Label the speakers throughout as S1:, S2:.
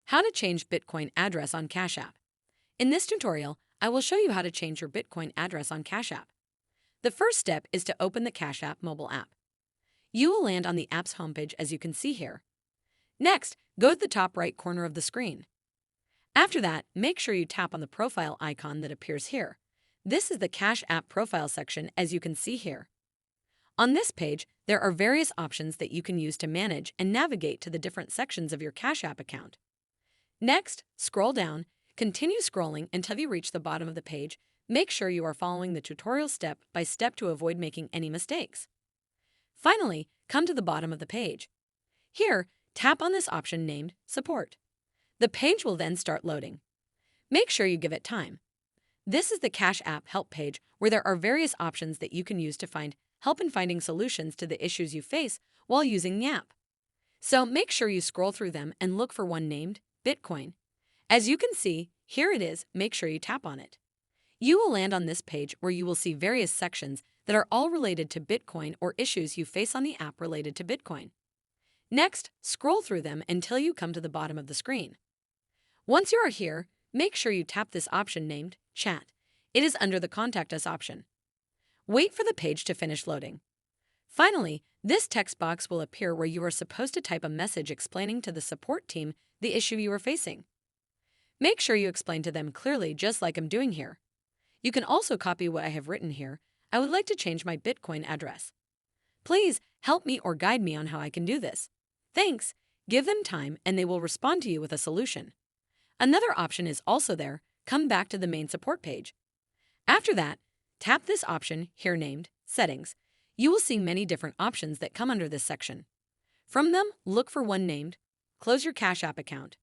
S1: How to change Bitcoin address on Cash App. In this tutorial, I will show you how to change your Bitcoin address on Cash App. The first step is to open the Cash App mobile app. You will land on the app's homepage as you can see here. Next, go to the top right corner of the screen. After that, make sure you tap on the profile icon that appears here. This is the Cash App profile section as you can see here. On this page, there are various options that you can use to manage and navigate to the different sections of your Cash App account. Next, scroll down, continue scrolling until you reach the bottom of the page. Make sure you are following the tutorial step by step to avoid making any mistakes. Finally, come to the bottom of the page. Here, tap on this option named Support. The page will then start loading. Make sure you give it time. This is the Cash App help page where there are various options that you can use to find help in finding solutions to the issues you face while using the app. So make sure you scroll through them and look for one named Bitcoin. As you can see, here it is. Make sure you tap on it. You will land on this page where you will see various sections that are all related to Bitcoin or issues you face on the app related to Bitcoin. Next, scroll through them until you come to the bottom of the screen. Once you are here, make sure you tap this option named Chat. It is under the Contact Us option. Wait for the page to finish loading. Finally, this text box will appear where you are supposed to type a message explaining to the support team the issue you are facing. Make sure you explain to them clearly, just like I'm doing here. You can also copy what I have written here. I would like to change my Bitcoin address. Please help me or guide me on how I can do this. Thanks. Give them time and they will respond to you with a solution. Another option is also there. Come back to the main support page. After that, tap this option here named Settings. You will see many different options that come under this section. From them, look for one named Close Your Cash App Account.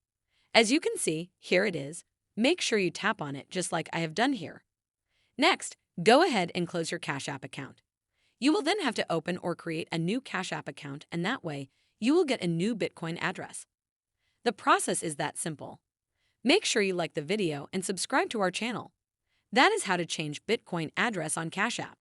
S1: As you can see, here it is. Make sure you tap on it just like I have done here. Next, go ahead and close your Cash App account. You will then have to open or create a new Cash App account, and that way, you will get a new Bitcoin address. The process is that simple. Make sure you like the video and subscribe to our channel. That is how to change Bitcoin address on Cash App.